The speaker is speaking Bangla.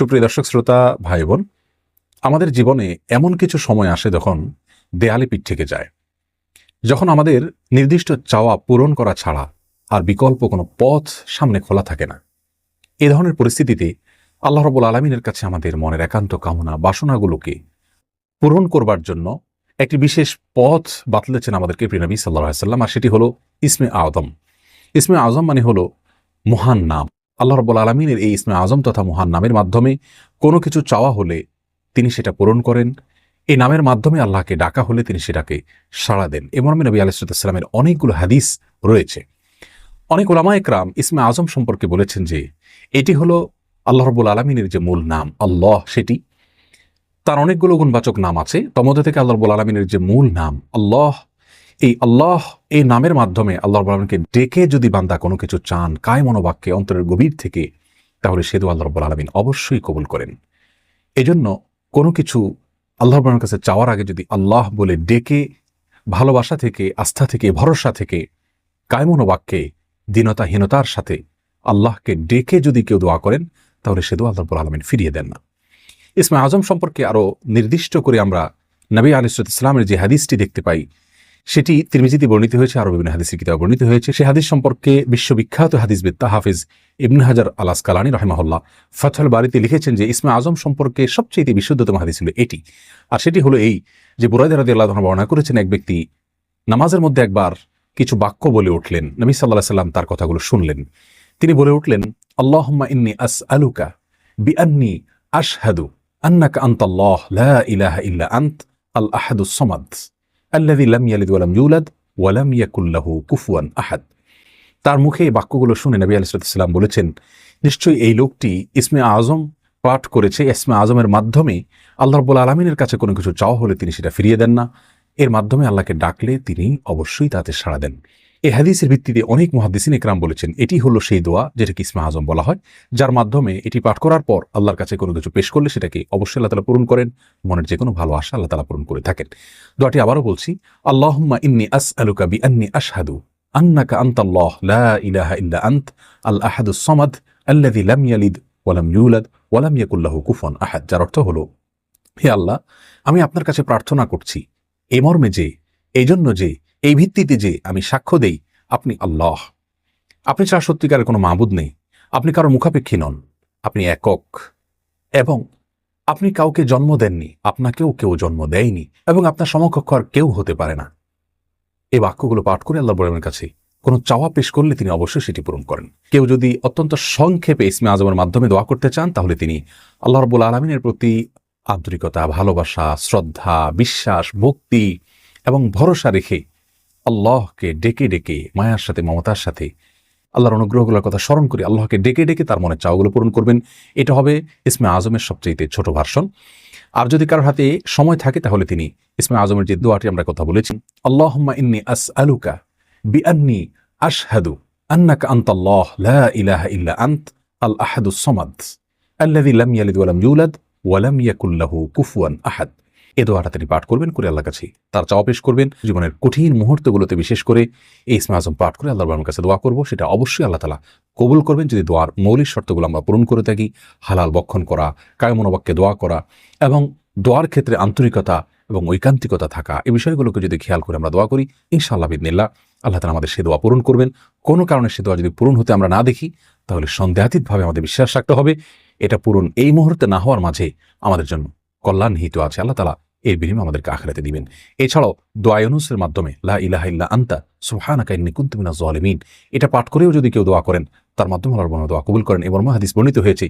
সুপ্রিয় দর্শক শ্রোতা ভাই বোন, আমাদের জীবনে এমন কিছু সময় আসে যখন দেয়ালে পিঠ থেকে যায়, যখন আমাদের নির্দিষ্ট চাওয়া পূরণ করা ছাড়া আর বিকল্প কোনো পথ সামনে খোলা থাকে না। এ ধরনের পরিস্থিতিতে আল্লাহ রাব্বুল আলামিনের কাছে আমাদের মনের একান্ত কামনা বাসনাগুলোকে পূরণ করবার জন্য একটি বিশেষ পথ বাতলেছেন আমাদেরকে প্রিয় নবী সাল্লাল্লাহু আলাইহি ওয়াসাল্লাম, আর সেটি হলো ইসমে আযম। ইসমে আযম মানে হলো মহান নাম। আল্লাহ রাব্বুল আলামিনের এই ইসমে আযম তথা মহান নামের মাধ্যমে কোনো কিছু চাওয়া হলে তিনি সেটা পূরণ করেন। এই নামের মাধ্যমে আল্লাহকে ডাকা হলে তিনি সেটাকে সাড়া দেন। এ মর্মে নবী আলাইহিস সালামের অনেকগুলো হাদিস রয়েছে। অনেক উলামা ইকরাম ইসমে আযম সম্পর্কে বলেছেন যে এটি হলো আল্লাহ রাব্বুল আলামিনের যে মূল নাম আল্লাহ, সেটি তার অনেকগুলো গুণবাচক নাম আছে। তার মধ্যে থেকে আল্লাহ রাব্বুল আলামিনের যে মূল নাম আল্লাহ, এই নামের মাধ্যমে আল্লাহ রাব্বুল আলামিনকে ডেকে যদি বান্দা কোনো কিছু চান কায় মনোবাক্যে অন্তরের গভীর থেকে, তাহলে সে দোয়া আল্লাহ রাব্বুল আলামিন অবশ্যই কবুল করেন। এজন্য কোনো কিছু আল্লাহ রাব্বুল আলামিনের কাছে চাওয়ার আগে যদি আল্লাহ বলে ডেকে ভালোবাসা থেকে, আস্থা থেকে, ভরসা থেকে, কায় মনোবাক্যে দীনতাহীনতার সাথে আল্লাহকে ডেকে যদি কেউ দোয়া করেন, তাহলে সে দোয়া আল্লাহ রাব্বুল আলামিন ফিরিয়ে দেন না। ইসমে আযম সম্পর্কে আরো নির্দিষ্ট করে আমরা নবী আলাইহিস সালামের যে হাদিসটি দেখতে পাই, সেটি তিরমিজিতে বর্ণিত হয়েছে, আরো বিভিন্ন হাদিসের কিতাবে বর্ণিত হয়েছে। সেই হাদিস সম্পর্কে বিশ্ববিখ্যাত হাদিসবিদ হাফিজ ইবনে হাজার আল আসকালানী রাহিমাহুল্লাহ ফাথুল বারীতে লিখেছেন যে ইসমে আযম সম্পর্কে সবচেয়ে বিশুদ্ধতম হাদিস হলো এটি। আর সেটি হলো এই যে বুরায়দা রাদিয়াল্লাহু আনহু বর্ণনা করেছেন, এক ব্যক্তি নামাজের মধ্যে একবার কিছু বাক্য বলে উঠলেন। নবী সাল্লাল্লাহু আলাইহি সাল্লাম তার কথাগুলো শুনলেন। তিনি বলে উঠলেন, আল্লাহুম্মা ইন্নী আসআলুকা বিআন্নী আশহাদু আন্নাকা আনতাল্লাহ লা ইলাহা ইল্লা আনত আল আহাদুস সামাদ আল্লাযী লাম ইয়ালিদ ওয়া লাম ইউলাদ ওয়া লাম ইয়াকুল লাহু কুফুয়ান আহাদ। তার মুখে এই বাক্যগুলো শুনে নবী আলাইহিস সালাম বলেছেন, নিশ্চয়ই এই লোকটি ইসমে আযম পাঠ করেছে। ইসমে আযমের মাধ্যমে আল্লাহ রাব্বুল আলামিনের কাছে কোনো কিছু চাওয়া হলে তিনি সেটা ফিরিয়ে দেন না। এর মাধ্যমে আল্লাহকে ডাকলে তিনি অবশ্যই তাতে সাড়া দেন। এই হাদিসের ভিত্তিতে অনেক মুহাদ্দিসিন ইকরাম বলেছেন এটি হলো সেই দোয়া যেটাকে ইসমে আযম বলা হয়, যার মাধ্যমে এটি পাঠ করার পর আল্লাহর কাছে কোনো কিছু পেশ করলে সেটাকে অবশ্যই আল্লাহ তাআলা পূরণ করেন। মনের যে কোনো ভালো আশা আল্লাহ তাআলা পূরণ করে থাকেন। দোয়াটি আবারও বলছি, আল্লাহুম্মা ইন্নী আসআলুকা বিআন্নী আশহাদু আন্নাকা আনতাল্লাহ লা ইলাহা ইল্লা আনত আল আহাদুস সামাদ আল্লাযী লাম ইয়ালিদ ওয়া লাম ইউলাদ ওয়া লাম ইয়াকুল লাহু কুফুয়ান আহাদ। যার অর্থ হলো, হে আল্লাহ, আমি আপনার কাছে প্রার্থনা করছি এই মর্মে যে, এই জন্য যে, এই ভিত্তিতে যে আমি সাক্ষ্য দেই আপনি আল্লাহ, আপনি ছাড়া সত্যিকারের কোনো মাবুদ নেই, আপনি কারো মুখাপেক্ষী নন, আপনি একক, এবং আপনি কাউকে জন্ম দেননি, আপনাকেও কেউ জন্ম দেয়নি, এবং আপনার সমকক্ষ আর কেউ হতে পারে না। এই বাক্যগুলো পাঠ করে আল্লাহ রাব্বুল কাছে কোনো চাওয়া পেশ করলে তিনি অবশ্যই সেটি পূরণ করেন। কেউ যদি অত্যন্ত সংক্ষেপে ইসমে আযমের মাধ্যমে দোয়া করতে চান, তাহলে তিনি আল্লাহ রাব্বুল আলামিনের প্রতি আন্তরিকতা, ভালোবাসা, শ্রদ্ধা, বিশ্বাস, ভক্তি এবং ভরসা রেখে আল্লাহকে ডেকে ডেকে মায়ার সাথে, মমতার সাথে, আল্লাহর অনুগ্রহগুলোর কথা স্মরণ করে আল্লাহকে ডেকে ডেকে তার মনের চাওয়াগুলো পূরণ করবেন। এটা হবে ইসমে আযমের সবচেয়ে ছোট ভার্সন। আর যদি কারোর হাতে সময় থাকে, তাহলে তিনি ইসমে আযমের যে দোয়াটি আমরা কথা বলেছি, আল্লাহুম্মা ইন্নী আসআলুকা বিআন্নী আশহাদু আন্নাকা আনতাল্লাহ লা ইলাহা ইল্লা আনত আল আহাদুস সামাদ আল্লাযী লাম ইয়ালিদ ওয়া লাম ইউলাদ ওয়া লাম ইয়াকুল লাহু কুফুয়ান আহাদ। এই দোয়াটা তিনি পাঠ করবেন, করে আল্লাহর কাছে তার চাওয়া পেশ করবেন। জীবনের কঠিন মুহূর্তগুলোতে বিশেষ করে এই ইসমে আযম পাঠ করে আল্লাহর কাছে দোয়া করব, সেটা অবশ্যই আল্লাহ তাআলা কবুল করবেন যদি দোয়ার মৌলিক শর্তগুলো আমরা পূরণ করে থাকি। হালাল বক্ষণ করা, কায় মনোবাক্যে দোয়া করা এবং দোয়ার ক্ষেত্রে আন্তরিকতা এবং ঐকান্তিকতা থাকা, এই বিষয়গুলোকে যদি খেয়াল করে আমরা দোয়া করি, ইনশাআল্লাহ বিইذনিল্লাহ আল্লাহ তাআলা আমাদের সে দোয়া পূরণ করবেন। কোনো কারণে সে দোয়া যদি পূরণ হতে আমরা না দেখি, তাহলে সন্দেহাতীতভাবে আমাদের বিশ্বাস রাখতে হবে এটা পূরণ এই মুহূর্তে না হওয়ার মাঝে আমাদের জন্য কল্যাণ নিহিত আছে। আল্লাহ তাআলা এর বিনিময়ে আমাদেরকে আখিরাতে দিবেন। এছাড়াও দোয়া ইউনূসের মাধ্যমে লা ইলাহা ইল্লা আনতা সুবহানাকা ইন্নী কুনতু মিনাজ জালিমিন, এটা পাঠ করেও যদি কেউ দোয়া করেন, তার মাধ্যমে আল্লাহ দোয়া কবুল করেন। এবং হাদিস বর্ণিত হয়েছে